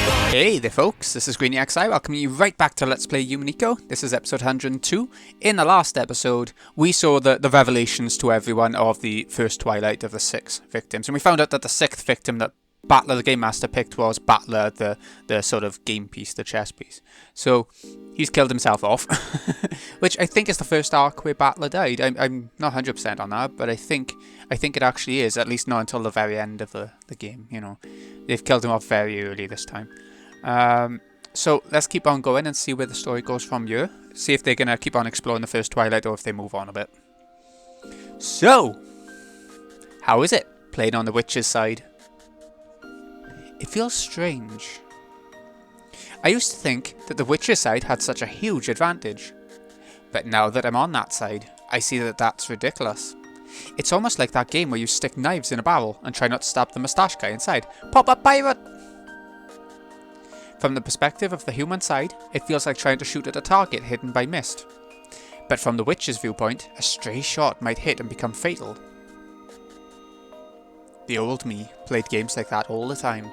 Hey there folks, this is GreenyXI welcoming you right back to Let's Play Umineko. This is episode 102. In the last episode, we saw the revelations to everyone of the first Twilight of the 6 victims. And we found out that the 6th victim that Battler, the Game Master, picked was Battler, the sort of game piece, the chess piece. So, he's killed himself off. Which I think is the first arc where Battler died. I'm not 100% on that, but I think it actually is, at least not until the very end of the game, you know. They've killed him off very early this time. So let's keep on going and see where the story goes from here. See if they're going to keep on exploring the first Twilight or if they move on a bit. So, how is it playing on the witch's side? It feels strange. I used to think that the witch's side had such a huge advantage. But now that I'm on that side, I see that that's ridiculous. It's almost like that game where you stick knives in a barrel and try not to stab the moustache guy inside. Pop up pirate! From the perspective of the human side, it feels like trying to shoot at a target hidden by mist. But from the witch's viewpoint, a stray shot might hit and become fatal. The old me played games like that all the time.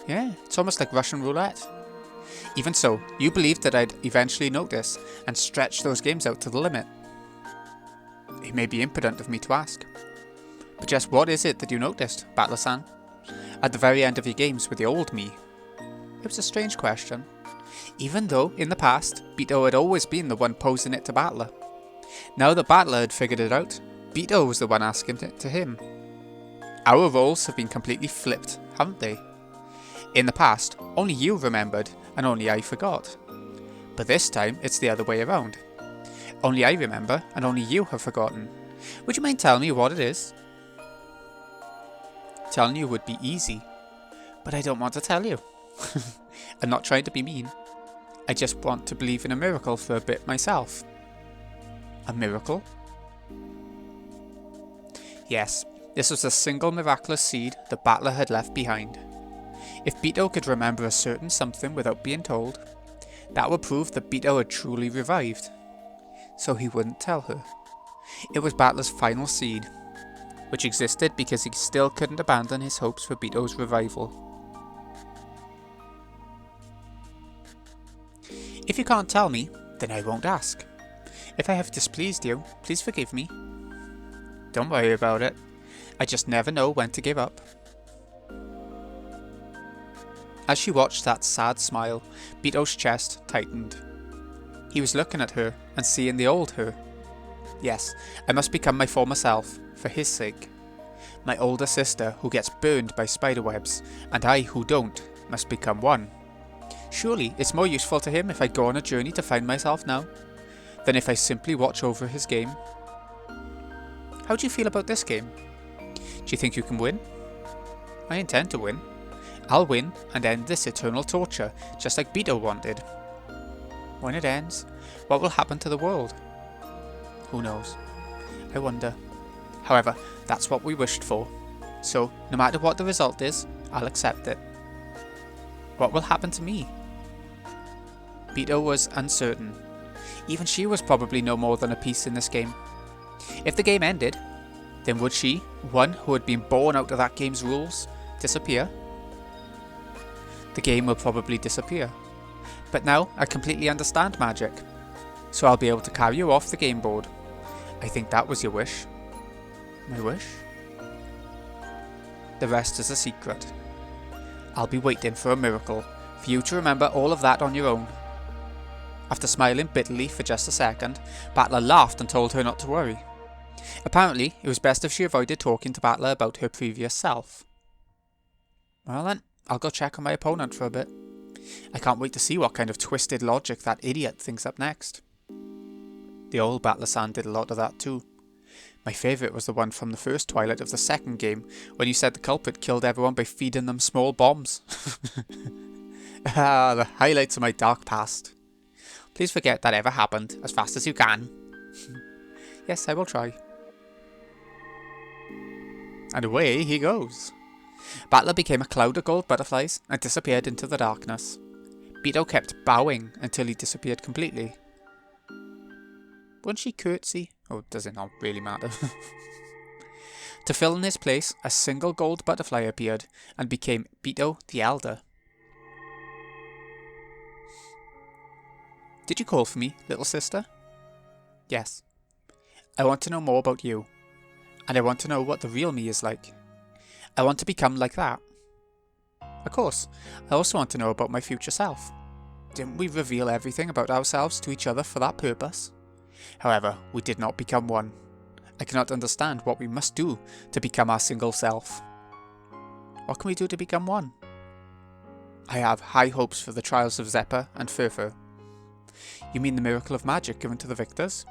Yeah, it's almost like Russian roulette. Even so, you believed that I'd eventually notice and stretch those games out to the limit. It may be impudent of me to ask. But just what is it that you noticed, Battler-san? At the very end of your games with the old me? It was a strange question, even though, in the past, Beto had always been the one posing it to Battler. Now that Battler had figured it out, Beto was the one asking it to him. Our roles have been completely flipped, haven't they? In the past, only you remembered, and only I forgot. But this time, it's the other way around. Only I remember, and only you have forgotten. Would you mind telling me what it is? Telling you would be easy, but I don't want to tell you. I'm not trying to be mean. I just want to believe in a miracle for a bit myself. A miracle? Yes, this was a single miraculous seed the Battler had left behind. If Beto could remember a certain something without being told, that would prove that Beto had truly revived. So he wouldn't tell her. It was Battler's final seed, which existed because he still couldn't abandon his hopes for Beto's revival. If you can't tell me, then I won't ask. If I have displeased you, please forgive me. Don't worry about it. I just never know when to give up. As she watched that sad smile, Beto's chest tightened. He was looking at her and seeing the old her. Yes, I must become my former self, for his sake. My older sister who gets burned by spiderwebs, and I who don't, must become one. Surely it's more useful to him if I go on a journey to find myself now, than if I simply watch over his game. How do you feel about this game? Do you think you can win? I intend to win. I'll win and end this eternal torture, just like Beto wanted. When it ends, what will happen to the world? Who knows? I wonder. However, that's what we wished for. So, no matter what the result is, I'll accept it. What will happen to me? Beto was uncertain. Even she was probably no more than a piece in this game. If the game ended, then would she, one who had been born out of that game's rules, disappear? The game will probably disappear. But now I completely understand magic, so I'll be able to carry you off the game board. I think that was your wish. My wish? The rest is a secret. I'll be waiting for a miracle, for you to remember all of that on your own. After smiling bitterly for just a second, Battler laughed and told her not to worry. Apparently, it was best if she avoided talking to Battler about her previous self. Well then, I'll go check on my opponent for a bit. I can't wait to see what kind of twisted logic that idiot thinks up next. The old Battler-san did a lot of that too. My favourite was the one from the first Twilight of the second game, when you said the culprit killed everyone by feeding them small bombs. Ah, the highlights of my dark past. Please forget that ever happened, as fast as you can. Yes, I will try. And away he goes. Battler became a cloud of gold butterflies and disappeared into the darkness. Beto kept bowing until he disappeared completely. Wouldn't she curtsy? Or does it not really matter? To fill in his place, a single gold butterfly appeared and became Beto the Elder. Did you call for me, little sister? Yes. I want to know more about you. And I want to know what the real me is like. I want to become like that. Of course, I also want to know about my future self. Didn't we reveal everything about ourselves to each other for that purpose? However, we did not become one. I cannot understand what we must do to become our single self. What can we do to become one? I have high hopes for the trials of Zeppa and Furfur. You mean the miracle of magic given to the victors?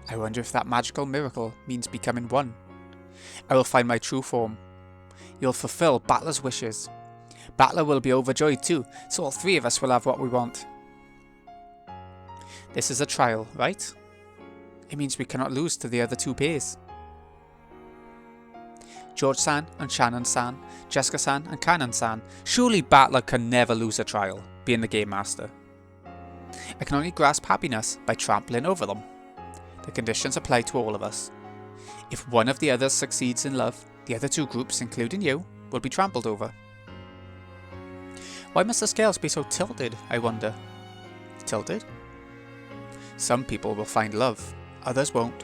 I wonder if that magical miracle means becoming one. I will find my true form. You'll fulfill Battler's wishes. Battler will be overjoyed too, so all three of us will have what we want. This is a trial, right? It means we cannot lose to the other two pairs. George-san and Shannon-san, Jessica-san and Kanan-san, surely Battler can never lose a trial, being the game master. I can only grasp happiness by trampling over them. The conditions apply to all of us. If one of the others succeeds in love, the other two groups, including you, will be trampled over. Why must the scales be so tilted, I wonder? Tilted? Some people will find love, others won't.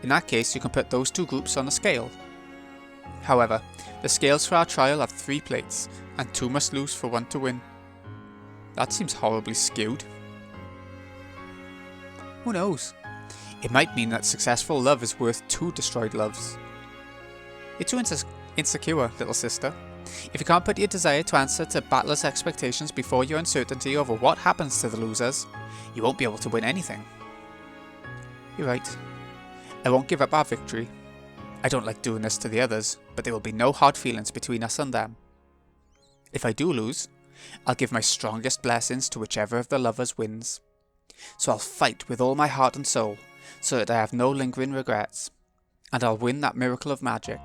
In that case, you can put those two groups on a scale. However, the scales for our trial have 3 plates, and 2 must lose for 1 to win. That seems horribly skewed. Who knows? It might mean that successful love is worth 2 destroyed loves. You're too insecure, little sister. If you can't put your desire to answer to Battler's expectations before your uncertainty over what happens to the losers, you won't be able to win anything. You're right. I won't give up our victory. I don't like doing this to the others, but there will be no hard feelings between us and them. If I do lose, I'll give my strongest blessings to whichever of the lovers wins. So I'll fight with all my heart and soul, so that I have no lingering regrets, and I'll win that miracle of magic.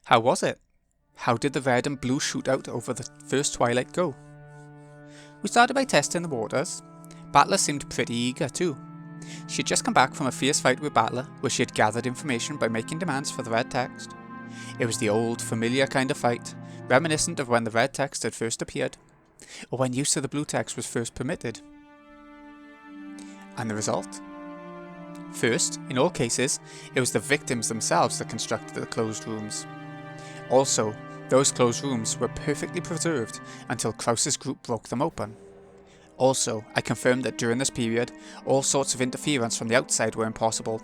How was it? How did the red and blue shootout over the first twilight go? We started by testing the waters. Battler seemed pretty eager too. She had just come back from a fierce fight with Battler, where she had gathered information by making demands for the red text. It was the old, familiar kind of fight, reminiscent of when the red text had first appeared, or when use of the blue text was first permitted. And the result? First, in all cases, it was the victims themselves that constructed the closed rooms. Also, those closed rooms were perfectly preserved until Krause's group broke them open. Also, I confirmed that during this period, all sorts of interference from the outside were impossible.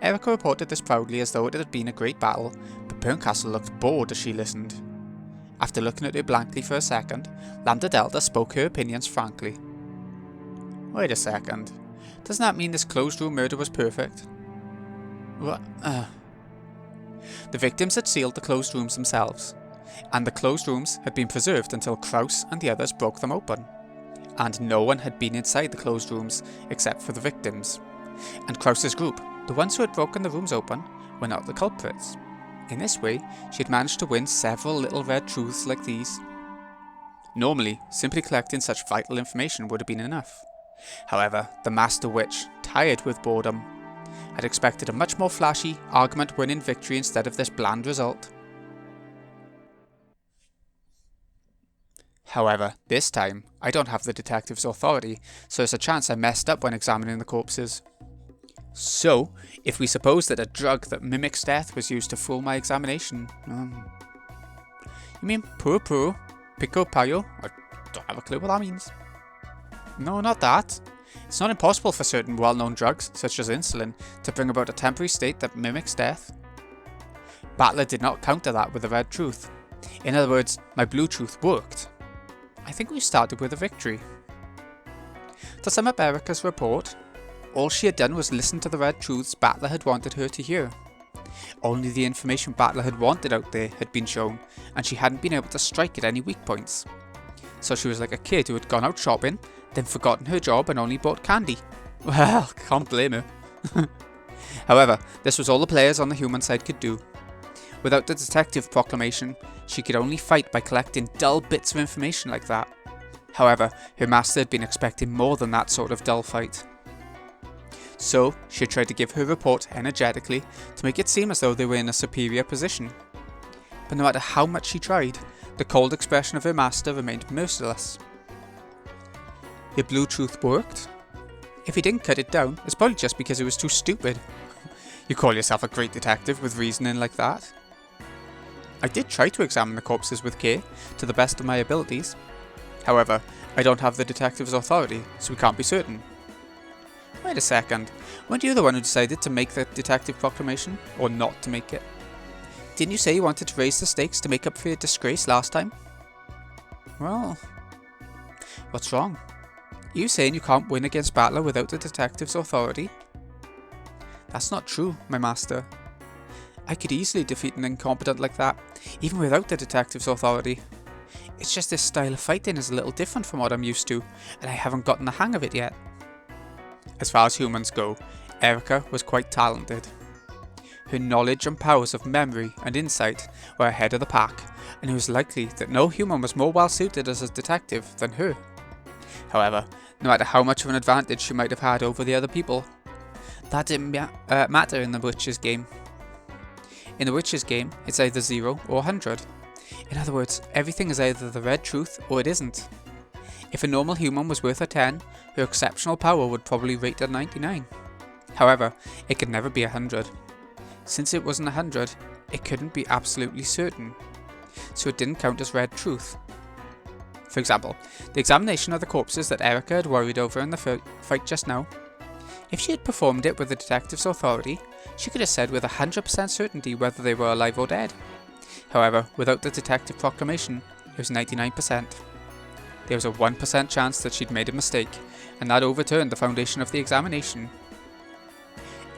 Erika reported this proudly as though it had been a great battle, but Berncastle looked bored as she listened. After looking at her blankly for a second, Lambda Delta spoke her opinions frankly. Wait a second. Doesn't that mean this closed room murder was perfect? What? The victims had sealed the closed rooms themselves, and the closed rooms had been preserved until Krause and the others broke them open. And no one had been inside the closed rooms except for the victims. And Krause's group, the ones who had broken the rooms open, were not the culprits. In this way, she had managed to win several little red truths like these. Normally, simply collecting such vital information would have been enough. However, the Master Witch, tired with boredom, had expected a much more flashy, argument-winning victory instead of this bland result. However, this time, I don't have the detective's authority, so there's a chance I messed up when examining the corpses. So, if we suppose that a drug that mimics death was used to fool my examination... You mean puro, pico payo? I don't have a clue what that means. No, not that. It's not impossible for certain well-known drugs, such as insulin, to bring about a temporary state that mimics death. Battler did not counter that with the red truth. In other words, my blue truth worked. I think we started with a victory. To sum up Erika's report, all she had done was listen to the red truths Battler had wanted her to hear. Only the information Battler had wanted out there had been shown, and she hadn't been able to strike at any weak points. So she was like a kid who had gone out shopping, then forgotten her job and only bought candy. Well, can't blame her. However, this was all the players on the human side could do. Without the detective proclamation, she could only fight by collecting dull bits of information like that. However, her master had been expecting more than that sort of dull fight. So she tried to give her report energetically to make it seem as though they were in a superior position. But no matter how much she tried, the cold expression of her master remained merciless. Your blue truth worked? If he didn't cut it down, it's probably just because it was too stupid. You call yourself a great detective with reasoning like that? I did try to examine the corpses with care, to the best of my abilities. However, I don't have the detective's authority, so we can't be certain. Wait a second, weren't you the one who decided to make the detective proclamation, or not to make it? Didn't you say you wanted to raise the stakes to make up for your disgrace last time? Well, what's wrong? Are you saying you can't win against Battler without the detective's authority? That's not true, my master. I could easily defeat an incompetent like that, even without the detective's authority. It's just this style of fighting is a little different from what I'm used to, and I haven't gotten the hang of it yet. As far as humans go, Erika was quite talented. Her knowledge and powers of memory and insight were ahead of the pack, and it was likely that no human was more well suited as a detective than her. However, no matter how much of an advantage she might have had over the other people, that didn't matter in the Witcher's game. In the Witcher's game, it's either 0 or 100. In other words, everything is either the red truth or it isn't. If a normal human was worth a 10, her exceptional power would probably rate a 99. However, it could never be 100. Since it wasn't 100, it couldn't be absolutely certain, so it didn't count as red truth. For example, the examination of the corpses that Erika had worried over in the fight just now. If she had performed it with the detective's authority, she could have said with 100% certainty whether they were alive or dead. However, without the detective proclamation, it was 99%. There was a 1% chance that she'd made a mistake, and that overturned the foundation of the examination.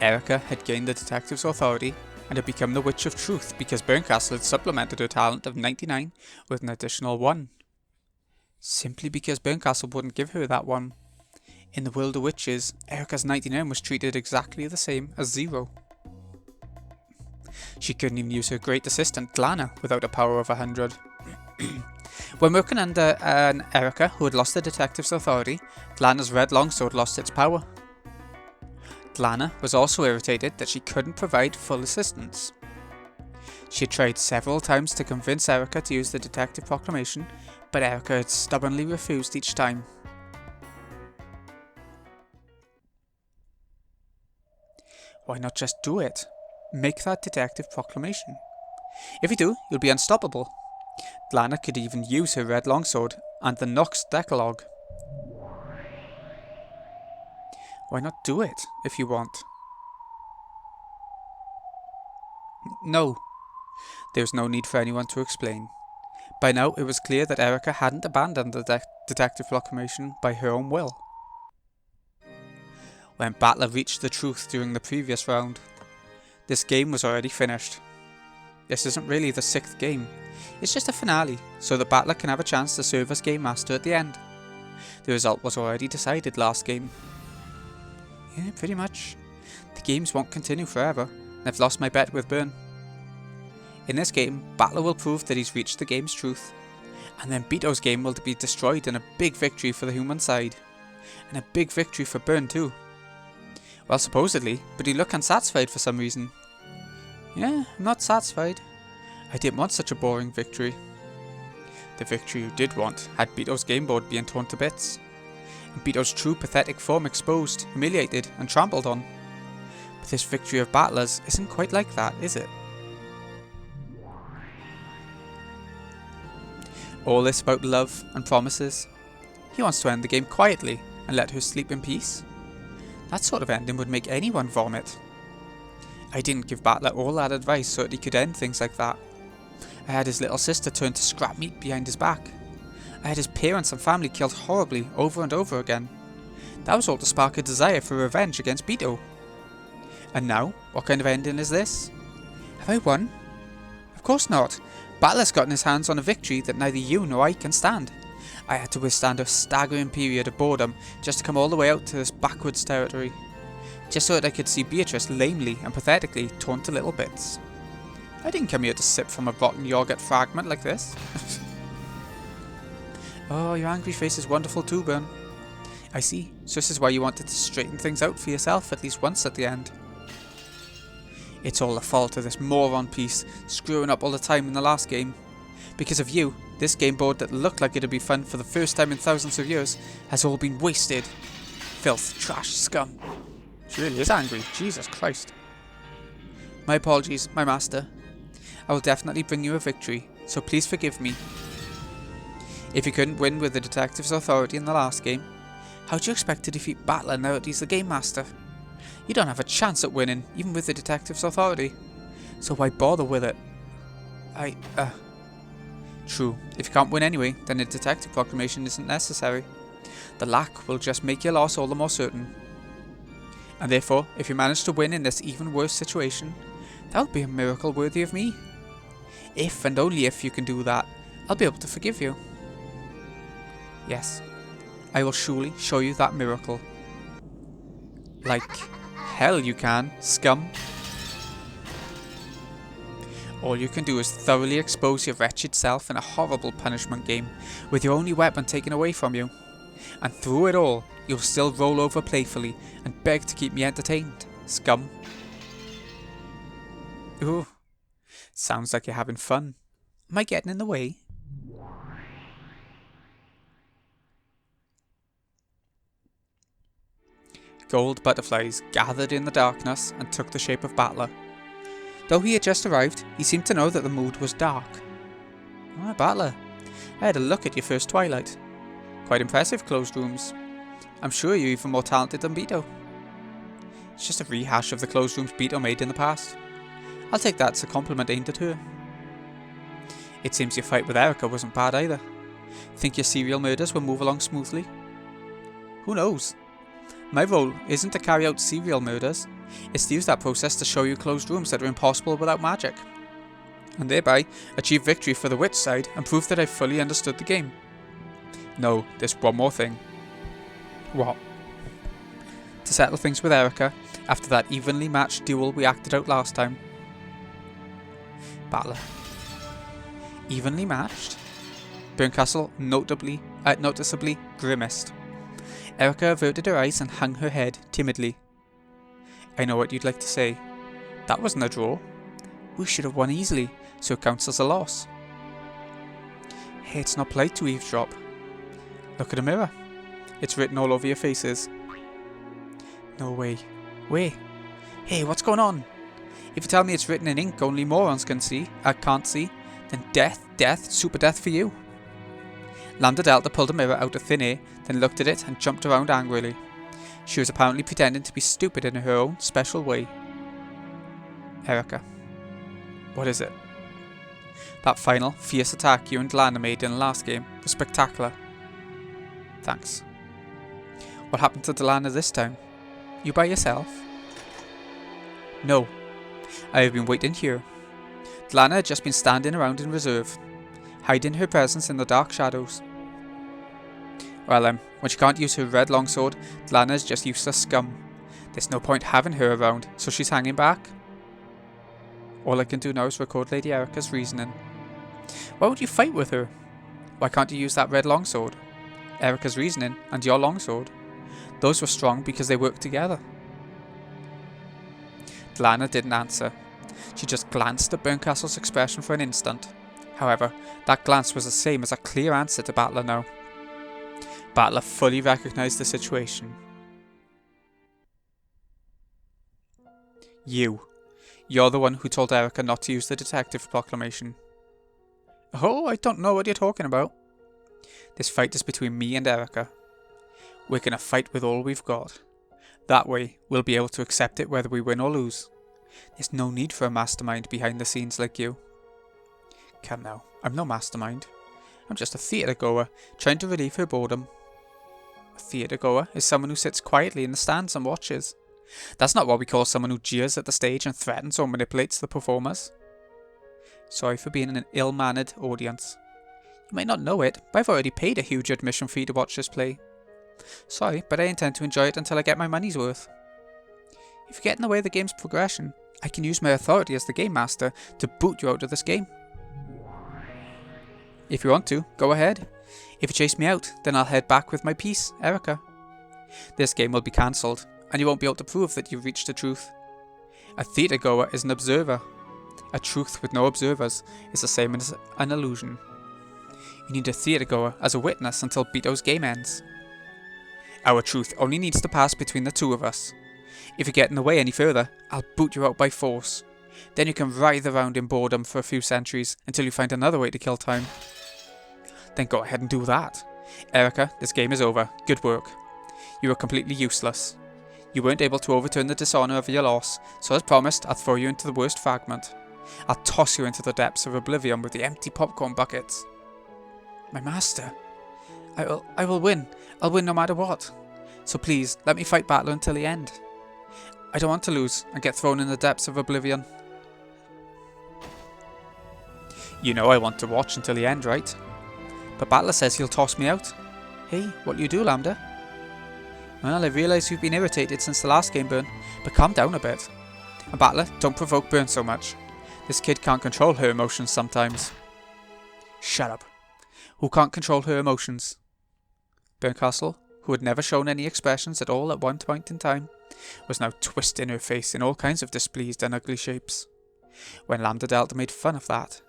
Erika had gained the detective's authority and had become the Witch of Truth because Berncastle had supplemented her talent of 99 with an additional 1. Simply because Berncastle wouldn't give her that 1. In the world of witches, Erika's 99 was treated exactly the same as 0. She couldn't even use her great assistant, Glana, without a power of 100. When working under an Erika who had lost the detective's authority, Glana's red longsword lost its power. Glana was also irritated that she couldn't provide full assistance. She had tried several times to convince Erika to use the detective proclamation, but Erika had stubbornly refused each time. Why not just do it? Make that detective proclamation. If you do, you'll be unstoppable. Glana could even use her red longsword and the Nox Decalogue. Why not do it, if you want? No. There was no need for anyone to explain. By now it was clear that Erika hadn't abandoned the detective proclamation by her own will. When Battler reached the truth during the previous round, this game was already finished. This isn't really the 6th game, it's just a finale, so that Battler can have a chance to serve as Game Master at the end. The result was already decided last game. Yeah, pretty much. The games won't continue forever, and I've lost my bet with Byrne. In this game, Battler will prove that he's reached the game's truth, and then Beto's game will be destroyed in a big victory for the human side, and a big victory for Byrne too. Well, supposedly, but he looked unsatisfied for some reason. Yeah, I'm not satisfied. I didn't want such a boring victory. The victory you did want had Beto's game board being torn to bits, and Beto's true pathetic form exposed, humiliated, and trampled on. But this victory of Battler's isn't quite like that, is it? All this about love and promises. He wants to end the game quietly and let her sleep in peace. That sort of ending would make anyone vomit. I didn't give Battler all that advice so that he could end things like that. I had his little sister turned to scrap meat behind his back. I had his parents and family killed horribly over and over again. That was all to spark a desire for revenge against Beto. And now, what kind of ending is this? Have I won? Of course not. Battler's gotten his hands on a victory that neither you nor I can stand. I had to withstand a staggering period of boredom just to come all the way out to this backwards territory, just so that I could see Beatrice lamely and pathetically torn to little bits. I didn't come here to sip from a rotten yogurt fragment like this. Oh, your angry face is wonderful too, Byrne. I see. So this is why you wanted to straighten things out for yourself at least once at the end. It's all the fault of this moron piece, screwing up all the time in the last game. Because of you, this game board that looked like it'd be fun for the first time in thousands of years has all been wasted. Filth, trash, scum. She really is angry, Jesus Christ. My apologies, my master. I will definitely bring you a victory, so please forgive me. If you couldn't win with the detective's authority in the last game, how do you expect to defeat Battler now that he's the game master? You don't have a chance at winning, even with the detective's authority. So why bother with it? True, if you can't win anyway, then a detective proclamation isn't necessary. The lack will just make your loss all the more certain. And therefore, if you manage to win in this even worse situation, that would be a miracle worthy of me. If and only if you can do that, I'll be able to forgive you. Yes, I will surely show you that miracle. Like hell you can, scum. All you can do is thoroughly expose your wretched self in a horrible punishment game with your only weapon taken away from you. And through it all, you'll still roll over playfully and beg to keep me entertained, scum. Ooh, sounds like you're having fun. Am I getting in the way? Gold butterflies gathered in the darkness and took the shape of Battler. Though he had just arrived, he seemed to know that the mood was dark. Ah, Battler, I had a look at your first twilight. Quite impressive closed rooms. I'm sure you're even more talented than Beto. It's just a rehash of the closed rooms Beto made in the past. I'll take that as a compliment aimed at her. It seems your fight with Erika wasn't bad either. Think your serial murders will move along smoothly? Who knows? My role isn't to carry out serial murders, it's to use that process to show you closed rooms that are impossible without magic, and thereby achieve victory for the witch side and prove that I've fully understood the game. No, there's one more thing. What? To settle things with Erika, after that evenly matched duel we acted out last time. Battler. Evenly matched? Burncastle noticeably grimaced. Erika averted her eyes and hung her head timidly. I know what you'd like to say. That wasn't a draw. We should have won easily, so it counts as a loss. Hey, it's not polite to eavesdrop. Look at the mirror. It's written all over your faces. No way. Wait. Hey, what's going on? If you tell me it's written in ink only morons can't see, then death, super death for you. Lambda Delta pulled a mirror out of thin air, then looked at it and jumped around angrily. She was apparently pretending to be stupid in her own special way. Erika. What is it? That final, fierce attack you and Lana made in the last game was spectacular. Thanks. What happened to Delana this time? You by yourself? No. I have been waiting here. Delana had just been standing around in reserve, hiding her presence in the dark shadows. Well when she can't use her red longsword, Delana is just useless scum. There's no point having her around, so she's hanging back. All I can do now is record Lady Erika's reasoning. Why would you fight with her? Why can't you use that red longsword? Erika's reasoning and your longsword. Those were strong because they worked together. Delana didn't answer. She just glanced at Burncastle's expression for an instant. However, that glance was the same as a clear answer to Battler now. Battler fully recognised the situation. You're the one who told Erika not to use the detective proclamation. Oh, I don't know what you're talking about. This fight is between me and Erika. We're gonna fight with all we've got. That way, we'll be able to accept it whether we win or lose. There's no need for a mastermind behind the scenes like you. Come now, I'm no mastermind. I'm just a theatre goer, trying to relieve her boredom. A theatre goer is someone who sits quietly in the stands and watches. That's not what we call someone who jeers at the stage and threatens or manipulates the performers. Sorry for being an ill-mannered audience. You might not know it, but I've already paid a huge admission fee to watch this play. Sorry, but I intend to enjoy it until I get my money's worth. If you get in the way of the game's progression, I can use my authority as the game master to boot you out of this game. If you want to, go ahead. If you chase me out, then I'll head back with my piece, Erika. This game will be cancelled, and you won't be able to prove that you've reached the truth. A theatre goer is an observer. A truth with no observers is the same as an illusion. You need a theatre goer as a witness until Beto's game ends. Our truth only needs to pass between the two of us. If you get in the way any further, I'll boot you out by force. Then you can writhe around in boredom for a few centuries until you find another way to kill time. Then go ahead and do that. Erika, this game is over. Good work. You were completely useless. You weren't able to overturn the dishonour of your loss, so as promised, I'll throw you into the worst fragment. I'll toss you into the depths of oblivion with the empty popcorn buckets. My master. I will win. I'll win no matter what. So please, let me fight Battler until the end. I don't want to lose and get thrown in the depths of oblivion. You know I want to watch until the end, right? But Battler says he'll toss me out. Hey, what'll you do, Lambda? Well, I realise you've been irritated since the last game, Burn, but calm down a bit. And Battler, don't provoke Burn so much. This kid can't control her emotions sometimes. Shut up. Who can't control her emotions? Burncastle, who had never shown any expressions at all at one point in time, was now twisting her face in all kinds of displeased and ugly shapes. When Lambda Delta made fun of that,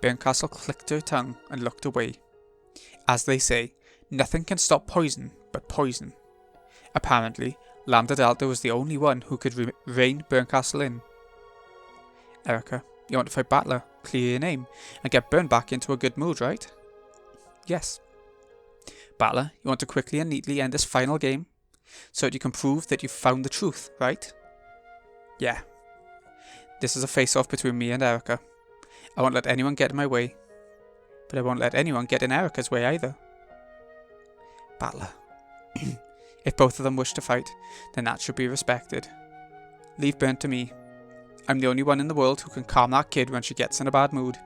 Burncastle clicked her tongue and looked away. As they say, nothing can stop poison but poison. Apparently, Lambda Delta was the only one who could rein Burncastle in. Erika, you want to fight Battler, clear your name, and get Burn back into a good mood, right? Yes. Battler, you want to quickly and neatly end this final game, so that you can prove that you've found the truth, right? Yeah. This is a face-off between me and Erika. I won't let anyone get in my way, but I won't let anyone get in Erika's way either. Battler. If both of them wish to fight, then that should be respected. Leave Burn to me. I'm the only one in the world who can calm that kid when she gets in a bad mood.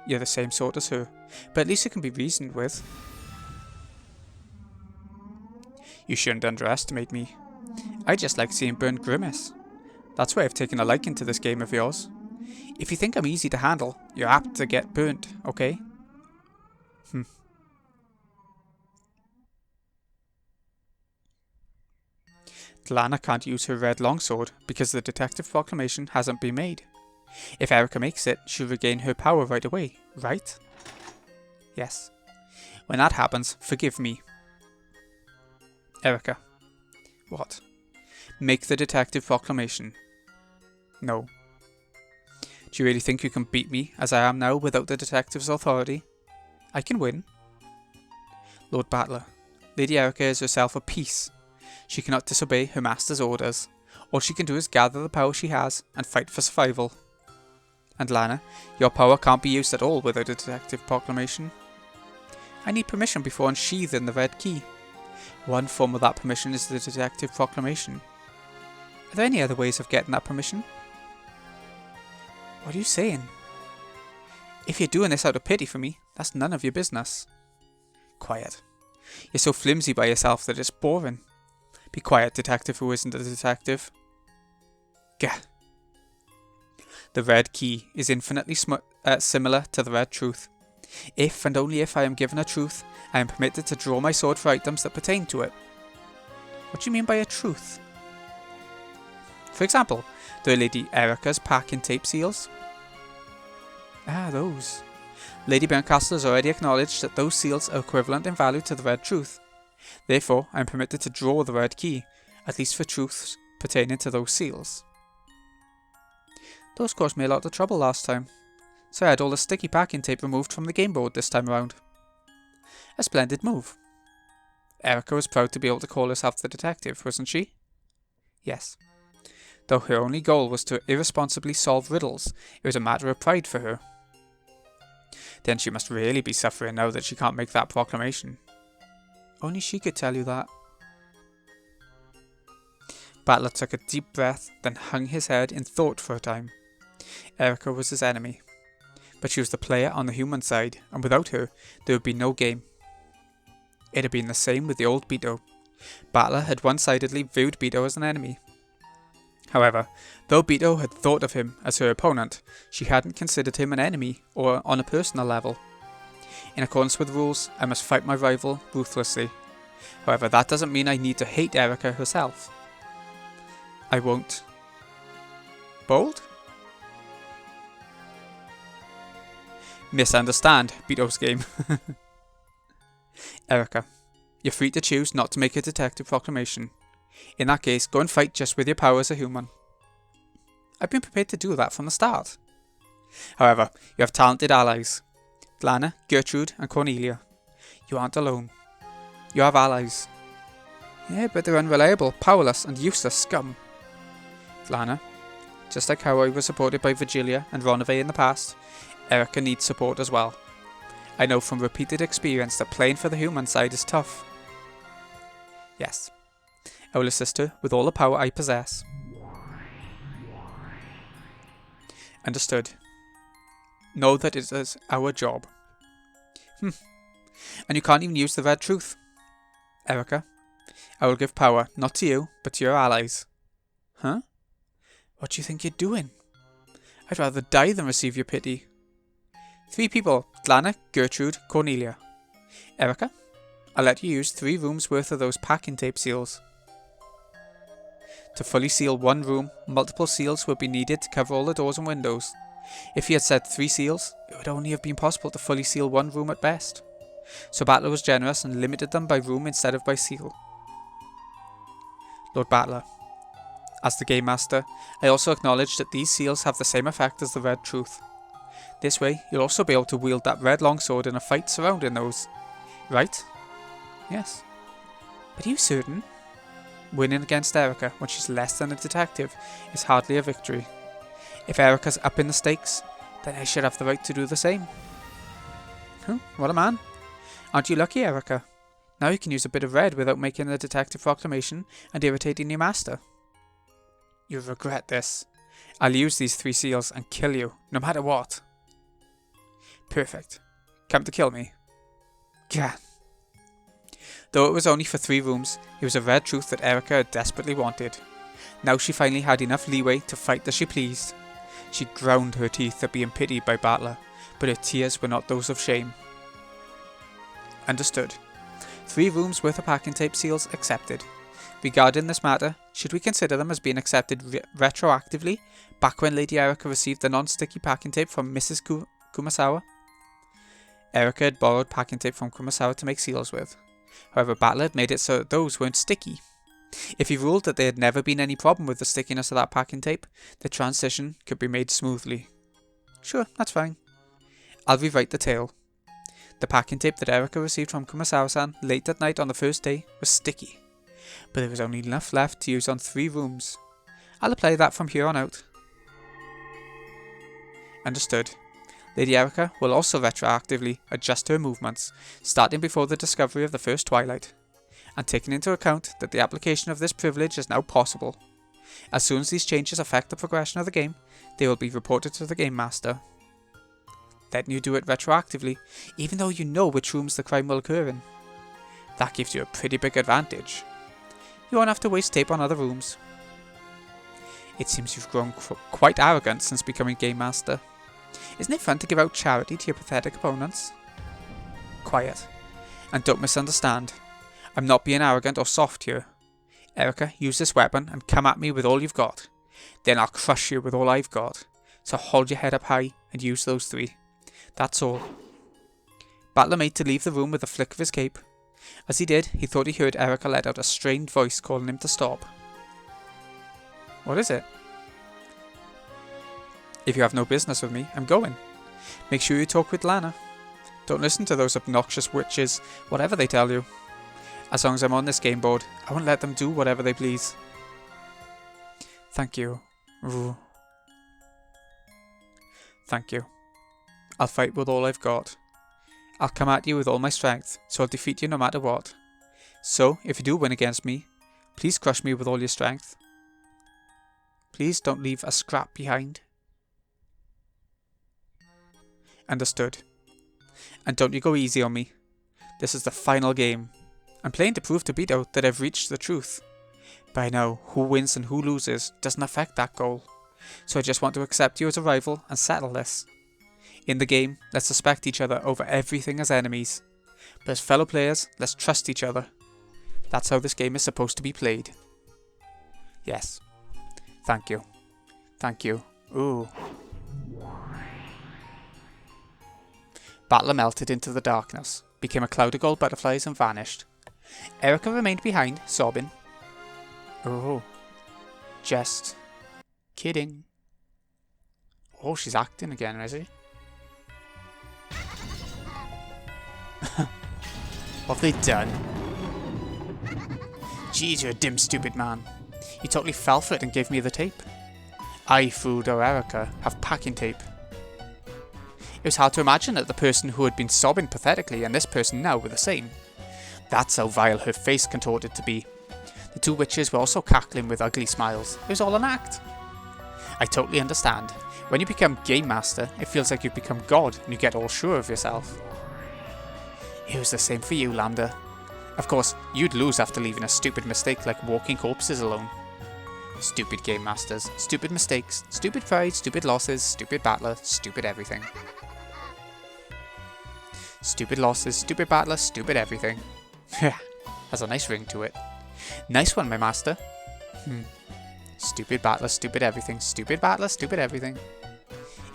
You're the same sort as her, but at least you can be reasoned with. You shouldn't underestimate me. I just like seeing Burn grimace. That's why I've taken a liking to this game of yours. If you think I'm easy to handle, you're apt to get burnt, okay? Lana can't use her red longsword because the detective proclamation hasn't been made. If Erika makes it, she'll regain her power right away, right? Yes. When that happens, forgive me. Erika. What? Make the detective proclamation. No. Do you really think you can beat me as I am now without the detective's authority? I can win. Lord Battler, Lady Erika is herself a piece. She cannot disobey her master's orders. All she can do is gather the power she has and fight for survival. And Lana, your power can't be used at all without a detective proclamation. I need permission before unsheathing the red key. One form of that permission is the detective proclamation. Are there any other ways of getting that permission? What are you saying? If you're doing this out of pity for me, that's none of your business. Quiet. You're so flimsy by yourself that it's boring. Be quiet, detective who isn't a detective. Gah. The red key is infinitely similar to the red truth. If and only if I am given a truth, I am permitted to draw my sword for items that pertain to it. What do you mean by a truth? For example, the Lady Erika's packing tape seals. Ah, those. Lady Burncastle has already acknowledged that those seals are equivalent in value to the red truth. Therefore, I am permitted to draw the red key, at least for truths pertaining to those seals. Those caused me a lot of trouble last time, so I had all the sticky packing tape removed from the game board this time around. A splendid move. Erika was proud to be able to call herself the detective, wasn't she? Yes. Though her only goal was to irresponsibly solve riddles, it was a matter of pride for her. Then she must really be suffering now that she can't make that proclamation. Only she could tell you that. Battler took a deep breath, then hung his head in thought for a time. Erika was his enemy, but she was the player on the human side, and without her, there would be no game. It had been the same with the old Beto. Battler had one-sidedly viewed Beto as an enemy. However, though Beto had thought of him as her opponent, she hadn't considered him an enemy or on a personal level. In accordance with rules, I must fight my rival ruthlessly. However, that doesn't mean I need to hate Erika herself. I won't. Bold? Misunderstand Beto's game. Erika, you're free to choose not to make a detective proclamation. In that case, go and fight just with your power as a human. I've been prepared to do that from the start. However, you have talented allies. Lana, Gertrude and Cornelia. You aren't alone. You have allies. Yeah, but they're unreliable, powerless and useless scum. Lana, just like how I was supported by Virgilia and Ronave in the past, Erika needs support as well. I know from repeated experience that playing for the human side is tough. Yes, I will assist her with all the power I possess. Understood. Know that it is our job. And you can't even use the red truth. Erika, I will give power, not to you, but to your allies. Huh? What do you think you're doing? I'd rather die than receive your pity. 3 people, Lana, Gertrude, Cornelia. Erika, I'll let you use 3 rooms worth of those packing tape seals. To fully seal one room, multiple seals would be needed to cover all the doors and windows. If he had said 3 seals, it would only have been possible to fully seal one room at best. So Battler was generous and limited them by room instead of by seal. Lord Battler, as the Game Master, I also acknowledge that these seals have the same effect as the red truth. This way, you'll also be able to wield that red longsword in a fight surrounding those. Right? Yes. But are you certain? Winning against Erika when she's less than a detective is hardly a victory. If Erika's upping the stakes, then I should have the right to do the same. What a man. Aren't you lucky, Erika? Now you can use a bit of red without making a detective proclamation and irritating your master. You'll regret this. I'll use these 3 seals and kill you, no matter what. Perfect. Come to kill me. Gah. Though it was only for 3 rooms, it was a red truth that Erika had desperately wanted. Now she finally had enough leeway to fight as she pleased. She ground her teeth at being pitied by Battler, but her tears were not those of shame. Understood. 3 rooms worth of packing tape seals accepted. Regarding this matter, should we consider them as being accepted retroactively, back when Lady Erika received the non-sticky packing tape from Mrs. Kumasawa? Erika had borrowed packing tape from Kumasawa to make seals with. However, Battler had made it so that those weren't sticky. If he ruled that there had never been any problem with the stickiness of that packing tape, the transition could be made smoothly. Sure, that's fine. I'll rewrite the tale. The packing tape that Erika received from Kumasawa-san late at night on the first day was sticky, but there was only enough left to use on 3 rooms. I'll apply that from here on out. Understood. Lady Erika will also retroactively adjust her movements, starting before the discovery of the first twilight, and taking into account that the application of this privilege is now possible. As soon as these changes affect the progression of the game, they will be reported to the Game Master. Then you do it retroactively, even though you know which rooms the crime will occur in. That gives you a pretty big advantage. You won't have to waste tape on other rooms. It seems you've grown quite arrogant since becoming Game Master. Isn't it fun to give out charity to your pathetic opponents? Quiet. And don't misunderstand. I'm not being arrogant or soft here. Erika, use this weapon and come at me with all you've got. Then I'll crush you with all I've got. So hold your head up high and use those 3. That's all. Battler made to leave the room with a flick of his cape. As he did, he thought he heard Erika let out a strained voice calling him to stop. What is it? If you have no business with me, I'm going. Make sure you talk with Lana. Don't listen to those obnoxious witches, whatever they tell you. As long as I'm on this game board, I won't let them do whatever they please. Thank you. Ooh. Thank you. I'll fight with all I've got. I'll come at you with all my strength, so I'll defeat you no matter what. So, if you do win against me, please crush me with all your strength. Please don't leave a scrap behind. Understood. And don't you go easy on me. This is the final game. I'm playing to prove to Beto that I've reached the truth. But I know who wins and who loses doesn't affect that goal. So I just want to accept you as a rival and settle this. In the game, let's suspect each other over everything as enemies. But as fellow players, let's trust each other. That's how this game is supposed to be played. Yes. Thank you. Thank you. Ooh. Battler melted into the darkness, became a cloud of gold butterflies and vanished. Erika remained behind, sobbing. Oh. Just kidding. Oh, she's acting again, is she? What have they done? Jeez, you're a dim, stupid man. You totally fell for it and gave me the tape. I, fooled Erika, have packing tape. It was hard to imagine that the person who had been sobbing pathetically and this person now were the same. That's how vile her face contorted to be. The two witches were also cackling with ugly smiles. It was all an act. I totally understand. When you become Game Master, it feels like you've become God and you get all sure of yourself. It was the same for you, Lambda. Of course, you'd lose after leaving a stupid mistake like walking corpses alone. Stupid Game Masters, stupid mistakes, stupid pride, stupid losses, stupid battler, stupid everything. Stupid losses, stupid battler, stupid everything. Has a nice ring to it. Nice one, my master. Stupid battler, stupid everything, stupid battler, stupid everything.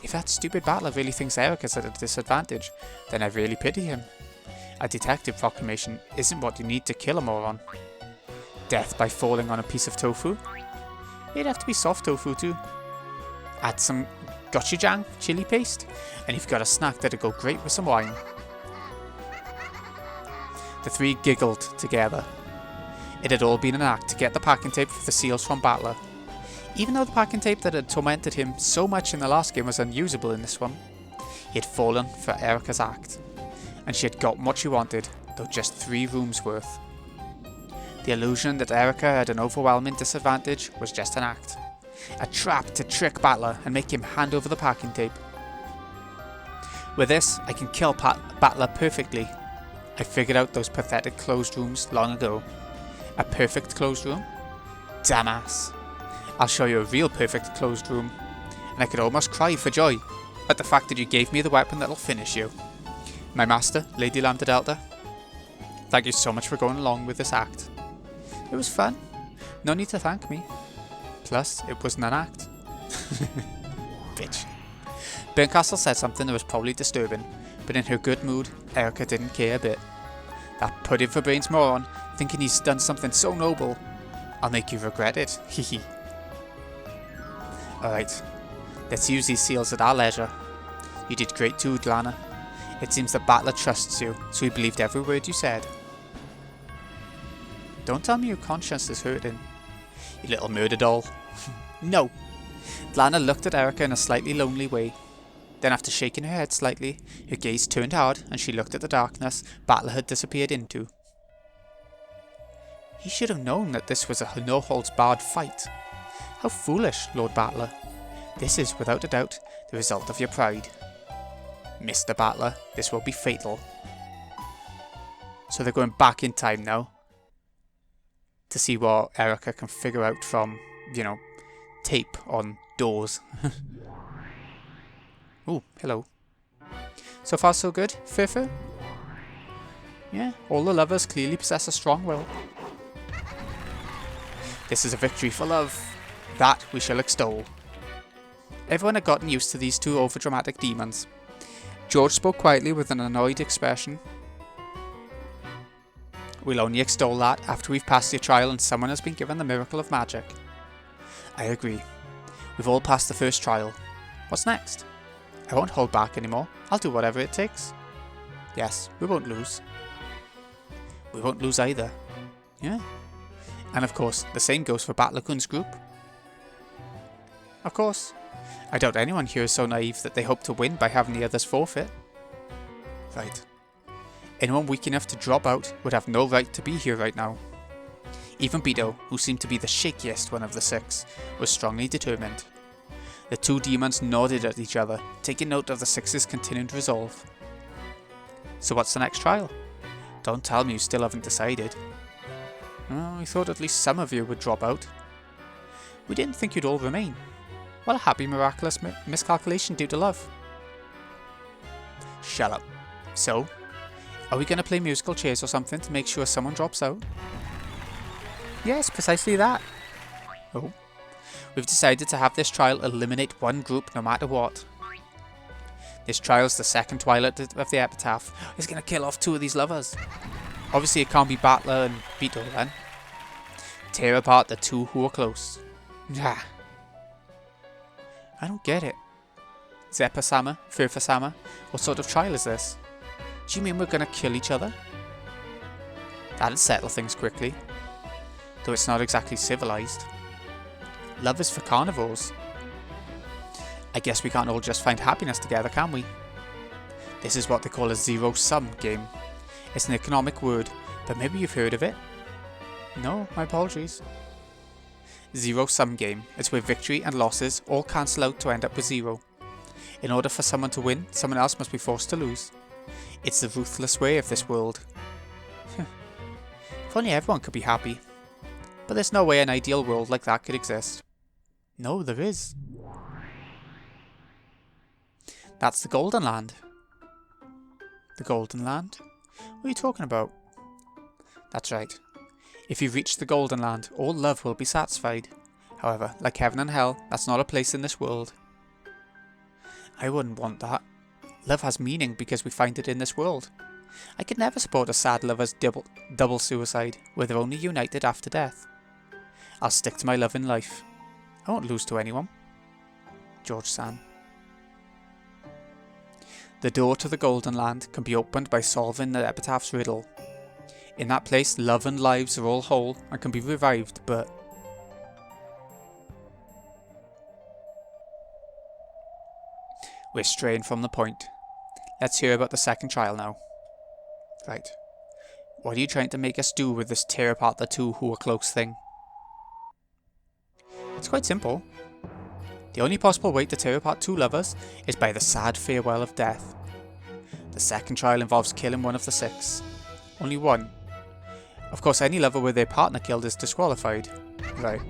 If that stupid battler really thinks Erika's at a disadvantage, then I really pity him. A detective proclamation isn't what you need to kill a moron. Death by falling on a piece of tofu? It'd have to be soft tofu too. Add some gochujang chili paste, and you've got a snack that'd go great with some wine. The three giggled together. It had all been an act to get the packing tape for the seals from Battler. Even though the packing tape that had tormented him so much in the last game was unusable in this one, he had fallen for Erika's act, and she had gotten what she wanted, though just 3 rooms worth. The illusion that Erika had an overwhelming disadvantage was just an act. A trap to trick Battler and make him hand over the packing tape. With this, I can kill Battler perfectly. I figured out those pathetic closed rooms long ago. A perfect closed room? Damn ass. I'll show you a real perfect closed room. And I could almost cry for joy at the fact that you gave me the weapon that'll finish you. My master, Lady Lambda Delta. Thank you so much for going along with this act. It was fun. No need to thank me. Plus, it wasn't an act. Bitch. Burncastle said something that was probably disturbing, but in her good mood, Erika didn't care a bit. That pudding for brains moron, thinking he's done something so noble. I'll make you regret it, hehe. Alright, let's use these seals at our leisure. You did great too, Glana. It seems the Battler trusts you, so he believed every word you said. Don't tell me your conscience is hurting. You little murder doll. No! Glana looked at Erika in a slightly lonely way. Then after shaking her head slightly, her gaze turned hard and she looked at the darkness Battler had disappeared into. He should have known that this was a no-holds-barred fight. How foolish, Lord Battler. This is, without a doubt, the result of your pride. Mr. Battler, this will be fatal. So they're going back in time now to see what Erika can figure out from, you know, tape on doors. Oh, hello. So far so good, Furfur? Yeah, all the lovers clearly possess a strong will. This is a victory for love. That we shall extol. Everyone had gotten used to these two overdramatic demons. George spoke quietly with an annoyed expression. We'll only extol that after we've passed your trial and someone has been given the miracle of magic. I agree. We've all passed the first trial. What's next? I won't hold back anymore. I'll do whatever it takes. Yes, we won't lose. We won't lose either. Yeah. And of course, the same goes for Battler-kun's group. Of course. I doubt anyone here is so naive that they hope to win by having the others forfeit. Right. Anyone weak enough to drop out would have no right to be here right now. Even Beto, who seemed to be the shakiest one of the 6, was strongly determined. The two demons nodded at each other, taking note of the 6's continued resolve. So what's the next trial? Don't tell me you still haven't decided. Oh, I thought at least some of you would drop out. We didn't think you'd all remain. Well, a happy miraculous miscalculation due to love. Shut up. So, are we going to play musical chairs or something to make sure someone drops out? Yes, precisely that. Oh. We've decided to have this trial eliminate one group no matter what. This trial's the second twilight of the epitaph. It's going to kill off two of these lovers. Obviously it can't be Battler and Beetle then. Tear apart the two who are close. Ah. I don't get it. Zeppa-sama, Furfa-sama, what sort of trial is this? Do you mean we're going to kill each other? That'd settle things quickly. Though it's not exactly civilized. Love is for carnivores. I guess we can't all just find happiness together, can we? This is what they call a zero-sum game. It's an economic word, but maybe you've heard of it? No, my apologies. Zero-sum game is where victory and losses all cancel out to end up with zero. In order for someone to win, someone else must be forced to lose. It's the ruthless way of this world. If only everyone could be happy. But there's no way an ideal world like that could exist. No, there is. That's the Golden Land. The Golden Land? What are you talking about? That's right. If you reach the Golden Land, all love will be satisfied. However, like heaven and hell, that's not a place in this world. I wouldn't want that. Love has meaning because we find it in this world. I could never support a sad lover's double suicide, where they're only united after death. I'll stick to my love in life. I won't lose to anyone. George-san. The door to the Golden Land can be opened by solving the epitaph's riddle. In that place, love and lives are all whole and can be revived, but... We're straying from the point. Let's hear about the second trial now. Right. What are you trying to make us do with this tear apart the two who are close thing? It's quite simple. The only possible way to tear apart two lovers is by the sad farewell of death. The second trial involves killing one of the six. Only one. Of course, any lover with their partner killed is disqualified. Right.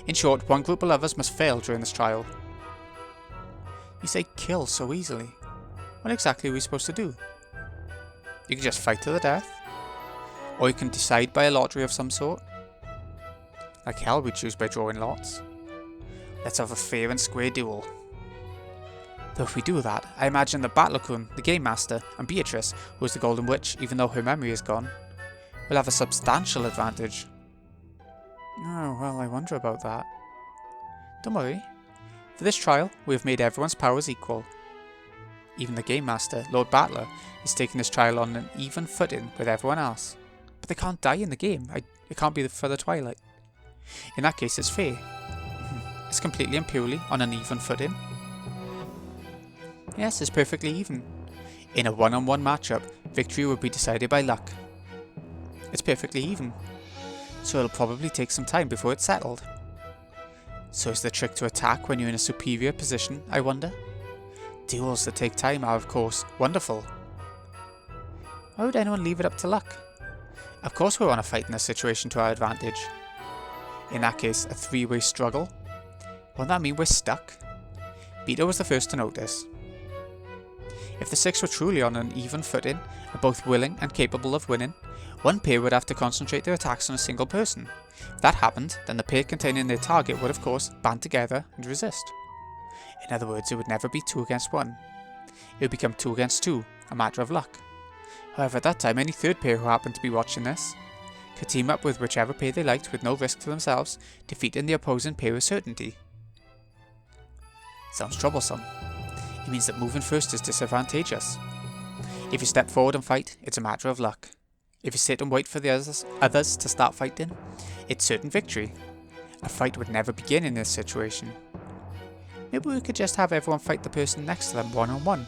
In short, one group of lovers must fail during this trial. You say kill so easily. What exactly are we supposed to do? You can just fight to the death. Or you can decide by a lottery of some sort. Like hell, we choose by drawing lots. Let's have a fair and square duel. Though if we do that, I imagine that Battler-kun, the Game Master, and Beatrice, who is the Golden Witch even though her memory is gone, will have a substantial advantage. Oh, well, I wonder about that. Don't worry. For this trial, we have made everyone's powers equal. Even the Game Master, Lord Battler, is taking this trial on an even footing with everyone else. But they can't die in the game. It can't be for the Twilight. In that case, it's fair. It's completely and purely on an even footing. Yes, it's perfectly even. In a one-on-one matchup, victory will be decided by luck. It's perfectly even. So it'll probably take some time before it's settled. So is the trick to attack when you're in a superior position, I wonder? Duels that take time are, of course, wonderful. Why would anyone leave it up to luck? Of course we want to fight in this situation to our advantage. In that case, a three-way struggle? Won't that mean we're stuck? Beetle was the first to notice. If the six were truly on an even footing, and both willing and capable of winning, one pair would have to concentrate their attacks on a single person. If that happened, then the pair containing their target would of course band together and resist. In other words, it would never be 2 against 1. It would become 2 against 2, a matter of luck. However, at that time, any third pair who happened to be watching this could team up with whichever pair they liked with no risk to themselves, defeating the opposing pair with certainty. Sounds troublesome. It means that moving first is disadvantageous. If you step forward and fight, it's a matter of luck. If you sit and wait for the others to start fighting, it's certain victory. A fight would never begin in this situation. Maybe we could just have everyone fight the person next to them one-on-one.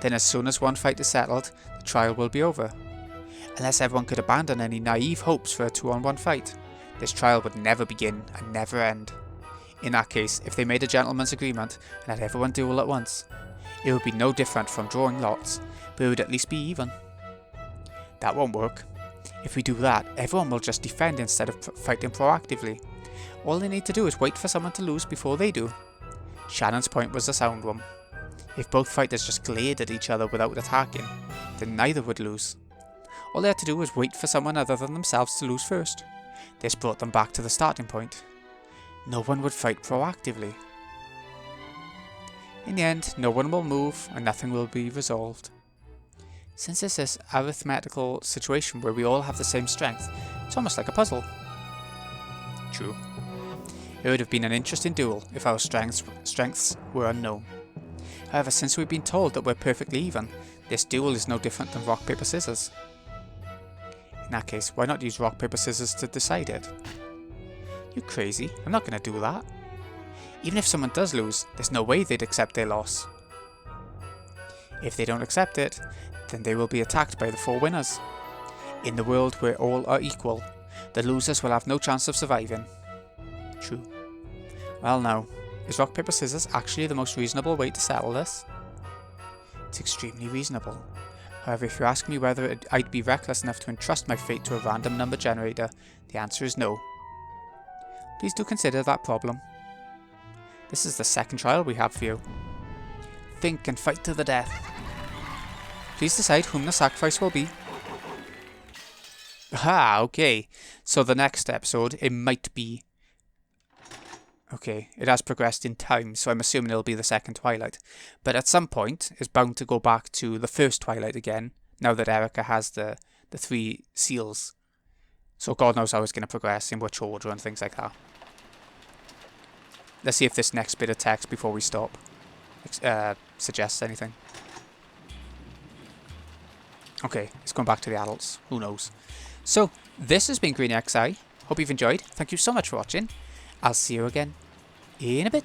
Then as soon as one fight is settled, the trial will be over. Unless everyone could abandon any naive hopes for a 2-on-1 fight, this trial would never begin and never end. In that case, if they made a gentleman's agreement and had everyone duel at once, it would be no different from drawing lots, but it would at least be even. That won't work. If we do that, everyone will just defend instead of fighting proactively. All they need to do is wait for someone to lose before they do. Shannon's point was a sound one. If both fighters just glared at each other without attacking, then neither would lose. All they had to do was wait for someone other than themselves to lose first. This brought them back to the starting point. No one would fight proactively. In the end, no one will move and nothing will be resolved. Since it's this arithmetical situation where we all have the same strength, it's almost like a puzzle. True. It would have been an interesting duel if our strengths were unknown. However, since we've been told that we're perfectly even, this duel is no different than rock, paper, scissors. In that case, why not use rock, paper, scissors to decide it? You crazy? I'm not going to do that. Even if someone does lose, there's no way they'd accept their loss. If they don't accept it, then they will be attacked by the 4 winners. In the world where all are equal, the losers will have no chance of surviving. True. Well now, is rock, paper, scissors actually the most reasonable way to settle this? It's extremely reasonable. However, if you ask me whether I'd be reckless enough to entrust my fate to a random number generator, the answer is no. Please do consider that problem. This is the second trial we have for you. Think and fight to the death. Please decide whom the sacrifice will be. Ah, okay. So the next episode, it might be... Okay, it has progressed in time, so I'm assuming it'll be the second Twilight. But at some point, it's bound to go back to the first Twilight again, now that Erika has the 3 seals. So God knows how it's going to progress, in which order and things like that. Let's see if this next bit of text before we stop suggests anything. Okay, it's going back to the adults. Who knows? So, this has been Green XI. Hope you've enjoyed. Thank you so much for watching. I'll see you again in a bit.